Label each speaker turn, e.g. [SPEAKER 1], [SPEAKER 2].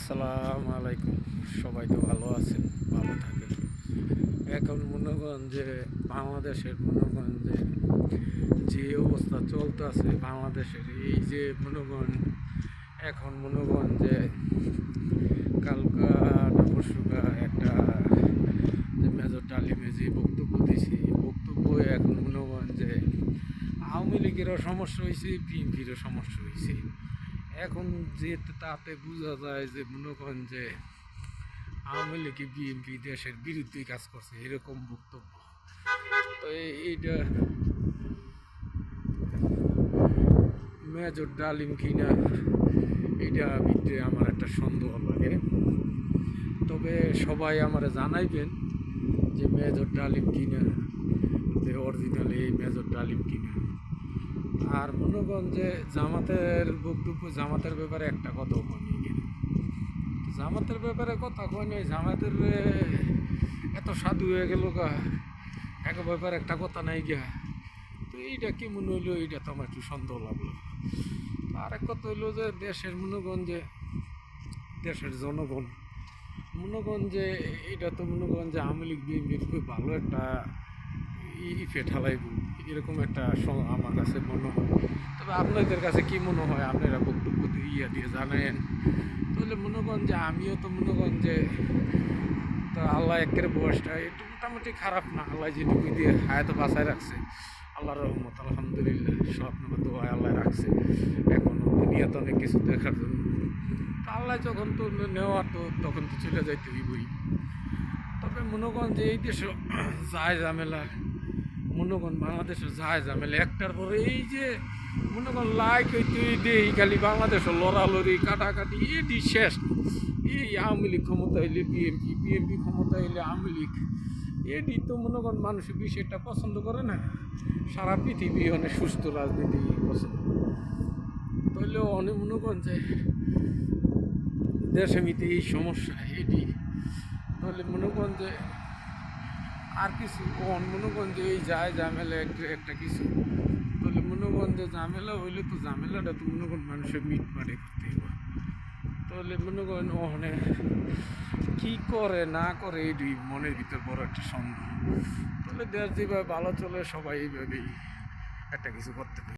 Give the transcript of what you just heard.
[SPEAKER 1] আসসালামু আলাইকুম। সবাই তো ভালো আছেন, ভালো থাকেন। এখন মনে করেন যে বাংলাদেশের যে অবস্থা চলতেছে বাংলাদেশের, এই যে এখন যে কালকা না পরশুকা একটা যে মেজর ডালিমে যে বক্তব্য দিয়েছে, এই বক্তব্য এখন যে আওয়ামী লীগেরও সমস্যা হয়েছে, বিএনপিরও সমস্যা হয়েছে। এখন যে তাতে বোঝা যায় যে যে আওয়ামী লীগ বিএনপি দেশের বিরুদ্ধে কাজ করছে, এরকম বক্তব্য। তো এইটা মেজর ডালিম কিনা, এটা ভিতরে আমার একটা সন্দেহ লাগে। তবে সবাই আমার জানাইবেন যে মেজর ডালিম কিনা, যে অরিজিনাল এই মেজর ডালিম কিনা। আর যে জামাতের বক্তব্য, জামাতের ব্যাপারে একটা কথা বলি। জামাতের ব্যাপারে কথা কয় নাই, জামাতের এত সাধু হয়ে গেল গা, এক ব্যাপারে একটা কথা নাই গিয়া। তো এইটা কি মনে হইলো, এইটা তো আমার একটু সন্দেহ লাগলো। আর এক কথা হইলো যে দেশের যে দেশের জনগণ যে এটা তো যে আওয়ামী লীগ বিএনপির খুব ভালো একটা ইফেক্ট হালাইব, এরকম একটা আমার কাছে মনে হয়। তবে আপনাদের কাছে কি মনে হয়, আপনারা বক্তব্য দিয়ে জানেন। তাহলে যে আমিও তো যে তো আল্লাহ একের বয়সটা একটু মোটামুটি খারাপ না, আল্লাহ যেটুকু দিয়ে হায়াত বাঁচায় রাখছে, আল্লাহর রহমত, আলহামদুলিল্লাহ। সব দোয়ায় আল্লাহ রাখছে, এখনও দুনিয়াতে অনেক কিছু দেখার জন্য। আল্লাহ যখন তো নেওয়ার, তো তখন তো চলে যাইতে হইবই। তবে যে এই দেশে যায় ঝামেলা, বাংলাদেশের যায় ঝামেলা একটার পরে এই যে লাইক দেই খালি বাংলাদেশের লড়ালড়ি কাটাকাটি, এটি শেষ। এই আওয়ামী লীগ ক্ষমতা হইলে বিএনপি, বিএনপি ক্ষমতা হইলে আওয়ামী লীগ, এটি তো মানুষ বিষয়টা পছন্দ করে না। সারা পৃথিবী অনেক সুস্থ রাজনীতি পছন্দ হইলেও অনেক যে দেশে মিতে এই সমস্যা এটি। তাহলে যে আর কিছু যে এই যায় ঝামেলা একটা কিছু। তাহলে যে ঝামেলা হইলে তো ঝামেলাটা তো মানুষের মিট মারে করতে হবে। তাহলে ওখানে কি করে না করে এই মনের ভিতর বড় একটা সন্দেহ। তাহলে দেশ যেভাবে ভালো চলে, সবাই এইভাবেই একটা কিছু করতে পারে।